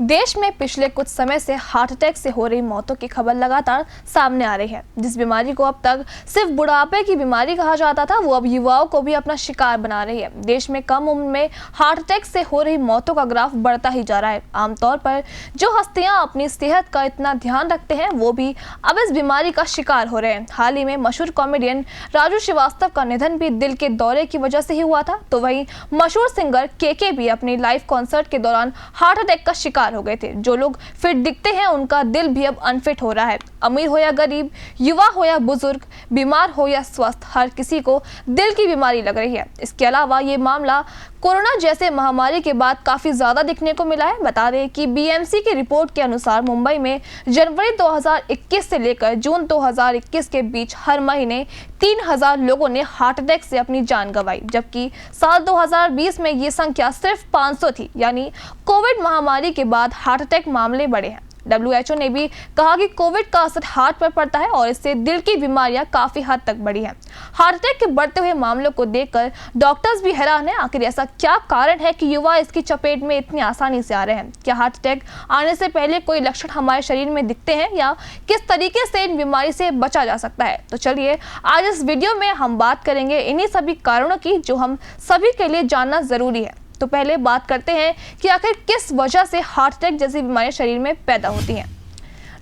देश में पिछले कुछ समय से हार्ट अटैक से हो रही मौतों की खबर लगातार सामने आ रही है। जिस बीमारी को अब तक सिर्फ बुढ़ापे की बीमारी कहा जाता था, वो अब युवाओं को भी अपना शिकार बना रही है। देश में कम उम्र में हार्ट अटैक से हो रही मौतों का ग्राफ बढ़ता ही जा रहा है। आमतौर पर जो हस्तियां अपनी सेहत का इतना ध्यान रखते हैं, वो भी अब इस बीमारी का शिकार हो रहे हैं। हाल ही में मशहूर कॉमेडियन राजू श्रीवास्तव का निधन भी दिल के दौरे की वजह से ही हुआ था। तो वहीं मशहूर सिंगर के भी अपनी लाइव कॉन्सर्ट के दौरान हार्ट अटैक का शिकार हो गए थे। जो लोग फिट दिखते हैं, उनका दिल भी अब अनफिट हो रहा है। अमीर हो या गरीब, युवा हो या बुजुर्ग, बीमार हो या स्वस्थ, हर किसी को दिल की बीमारी लग रही है। इसके अलावा ये मामला कोरोना जैसे महामारी के बाद काफी ज्यादा दिखने को मिला है। बता दें कि बीएमसी की रिपोर्ट के अनुसार मुंबई में जनवरी 2021 से लेकर जून 2021 के बीच हर महीने 3000 लोगों ने हार्ट अटैक से अपनी जान गंवाई, जबकि साल 2020 में ये संख्या सिर्फ 500 थी। यानी कोविड महामारी के बाद हार्ट अटैक मामले बढ़े हैं। WHO ने भी कहा कि कोविड का असर हार्ट पर पड़ता है और इससे दिल की बीमारियां काफी हद तक बढ़ी हैं। हार्ट अटैक के बढ़ते हुए मामलों को देखकर डॉक्टर्स भी हैरान हैं। आखिर ऐसा क्या कारण है कि युवा इसकी चपेट में इतनी आसानी से आ रहे हैं? क्या हार्ट अटैक आने से पहले कोई लक्षण हमारे शरीर में दिखते हैं या किस तरीके से इन बीमारी से बचा जा सकता है? तो चलिए आज इस वीडियो में हम बात करेंगे इन्हीं सभी कारणों की जो हम सभी के लिए जानना जरूरी है। तो पहले बात करते हैं कि आखिर किस वजह से हार्ट अटैक जैसी बीमारियां शरीर में पैदा होती हैं।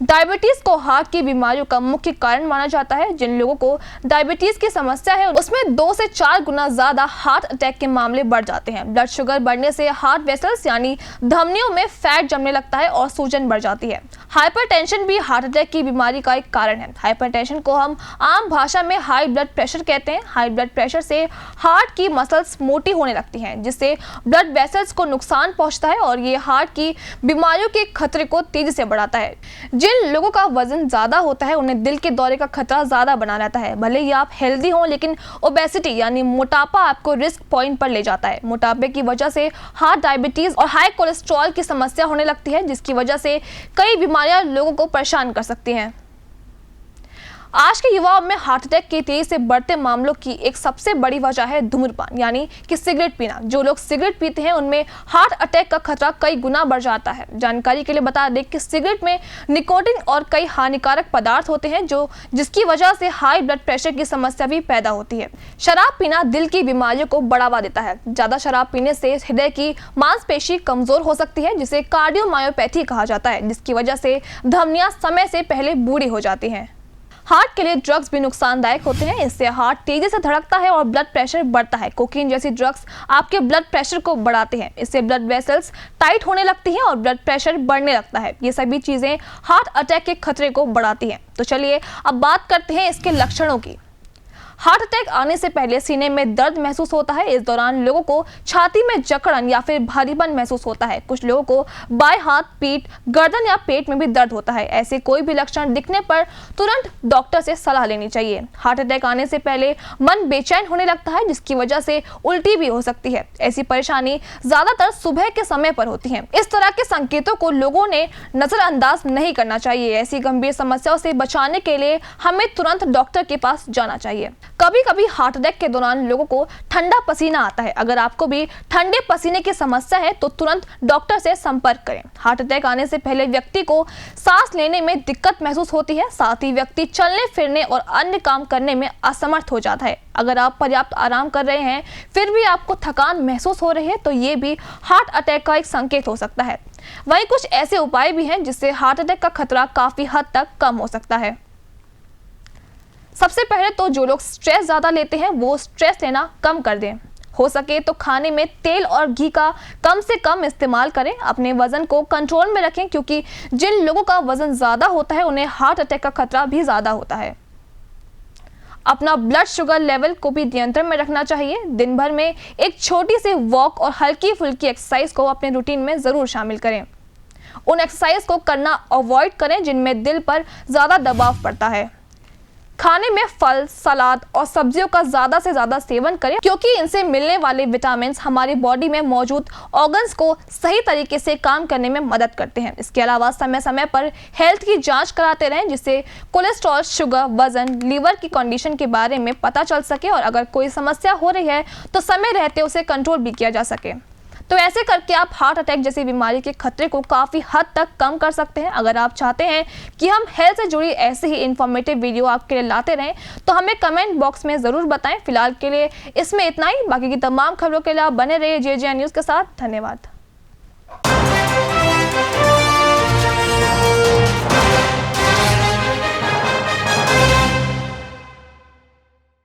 डायबिटीज को हार्ट की बीमारियों का मुख्य कारण माना जाता है। जिन लोगों को डायबिटीज की समस्या है, उसमें 2 से 4 गुना ज्यादा हार्ट अटैक के मामले बढ़ जाते हैं। ब्लड शुगर बढ़ने से हार्ट वेसल्स यानी धमनियों में फैट जमने लगता है और सूजन बढ़ जाती है। हाइपरटेंशन भी हार्ट अटैक की बीमारी का एक कारण है। हाइपरटेंशन को हम आम भाषा में हाई ब्लड प्रेशर कहते हैं। हाई ब्लड प्रेशर से हार्ट की मसल्स मोटी होने लगती हैं, जिससे ब्लड वेसल्स को नुकसान पहुंचता है और ये हार्ट की बीमारियों के खतरे को तेजी से बढ़ाता है। जिन लोगों का वजन ज्यादा होता है, उन्हें दिल के दौरे का खतरा ज्यादा बना रहता है। भले ही आप हेल्दी हों, लेकिन ओबेसिटी यानी मोटापा आपको रिस्क पॉइंट पर ले जाता है। मोटापे की वजह से हार्ट डायबिटीज और हाई कोलेस्ट्रॉल की समस्या होने लगती है, जिसकी वजह से कई बीमारियां लोगों को परेशान कर सकती हैं। आज के युवाओं में हार्ट अटैक के तेजी से बढ़ते मामलों की एक सबसे बड़ी वजह है धूम्रपान यानी कि सिगरेट पीना। जो लोग सिगरेट पीते हैं, उनमें हार्ट अटैक का खतरा कई गुना बढ़ जाता है। जानकारी के लिए बता दें कि सिगरेट में निकोटीन और कई हानिकारक पदार्थ होते हैं, जिसकी वजह से हाई ब्लड प्रेशर की समस्या भी पैदा होती है। शराब पीना दिल की बीमारियों को बढ़ावा देता है। ज्यादा शराब पीने से हृदय की मांसपेशी कमजोर हो सकती है, जिसे कार्डियोमायोपैथी कहा जाता है, जिसकी वजह से धमनियां समय से पहले बूढ़ी हो जाती हैं। हार्ट के लिए ड्रग्स भी नुकसानदायक होते हैं। इससे हार्ट तेजी से धड़कता है और ब्लड प्रेशर बढ़ता है। कोकीन जैसी ड्रग्स आपके ब्लड प्रेशर को बढ़ाते हैं। इससे ब्लड वेसल्स टाइट होने लगती हैं और ब्लड प्रेशर बढ़ने लगता है। ये सभी चीजें हार्ट अटैक के खतरे को बढ़ाती हैं। तो चलिए अब बात करते हैं इसके लक्षणों की। हार्ट अटैक आने से पहले सीने में दर्द महसूस होता है। इस दौरान लोगों को छाती में जकड़न या फिर भारीपन महसूस होता है। कुछ लोगों को बाएं हाथ, पीठ, गर्दन या पेट में भी दर्द होता है। ऐसे कोई भी लक्षण दिखने पर तुरंत डॉक्टर से सलाह लेनी चाहिए। हार्ट अटैक आने से पहले मन बेचैन होने लगता है, जिसकी वजह से उल्टी भी हो सकती है। ऐसी परेशानी ज्यादातर सुबह के समय पर होती है। इस तरह के संकेतों को लोगों ने नजरअंदाज नहीं करना चाहिए। ऐसी गंभीर समस्याओं से बचाने के लिए हमें तुरंत डॉक्टर के पास जाना चाहिए। कभी कभी हार्ट अटैक के दौरान लोगों को ठंडा पसीना आता है। अगर आपको भी ठंडे पसीने की समस्या है तो तुरंत डॉक्टर से संपर्क करें। हार्ट अटैक आने से पहले व्यक्ति को सांस लेने में दिक्कत महसूस होती है। साथ ही व्यक्ति चलने फिरने और अन्य काम करने में असमर्थ हो जाता है। अगर आप पर्याप्त आराम कर रहे हैं फिर भी आपको थकान महसूस हो रही है, तो ये भी हार्ट अटैक का एक संकेत हो सकता है। वहीं कुछ ऐसे उपाय भी हैं जिससे हार्ट अटैक का खतरा काफी हद तक कम हो सकता है। सबसे पहले तो जो लोग स्ट्रेस ज्यादा लेते हैं, वो स्ट्रेस लेना कम कर दें। हो सके तो खाने में तेल और घी का कम से कम इस्तेमाल करें। अपने वजन को कंट्रोल में रखें, क्योंकि जिन लोगों का वजन ज्यादा होता है, उन्हें हार्ट अटैक का खतरा भी ज्यादा होता है। अपना ब्लड शुगर लेवल को भी नियंत्रण में रखना चाहिए। दिन भर में एक छोटी सी वॉक और हल्की फुल्की एक्सरसाइज को अपने रूटीन में जरूर शामिल करें। उन एक्सरसाइज को करना अवॉइड करें जिनमें दिल पर ज्यादा दबाव पड़ता है। खाने में फल, सलाद और सब्जियों का ज्यादा से ज्यादा सेवन करें, क्योंकि इनसे मिलने वाले विटामिन हमारी बॉडी में मौजूद ऑर्गन्स को सही तरीके से काम करने में मदद करते हैं। इसके अलावा समय समय पर हेल्थ की जांच कराते रहें, जिससे कोलेस्ट्रॉल, शुगर, वजन, लीवर की कंडीशन के बारे में पता चल सके और अगर कोई समस्या हो रही है तो समय रहते उसे कंट्रोल भी किया जा सके। तो ऐसे करके आप हार्ट अटैक जैसी बीमारी के खतरे को काफ़ी हद तक कम कर सकते हैं। अगर आप चाहते हैं कि हम हेल्थ से जुड़ी ऐसे ही इंफॉर्मेटिव वीडियो आपके लिए लाते रहें तो हमें कमेंट बॉक्स में ज़रूर बताएं। फिलहाल के लिए इसमें इतना ही। बाकी की तमाम खबरों के लिए आप बने रहिए JJ न्यूज़ के साथ। धन्यवाद।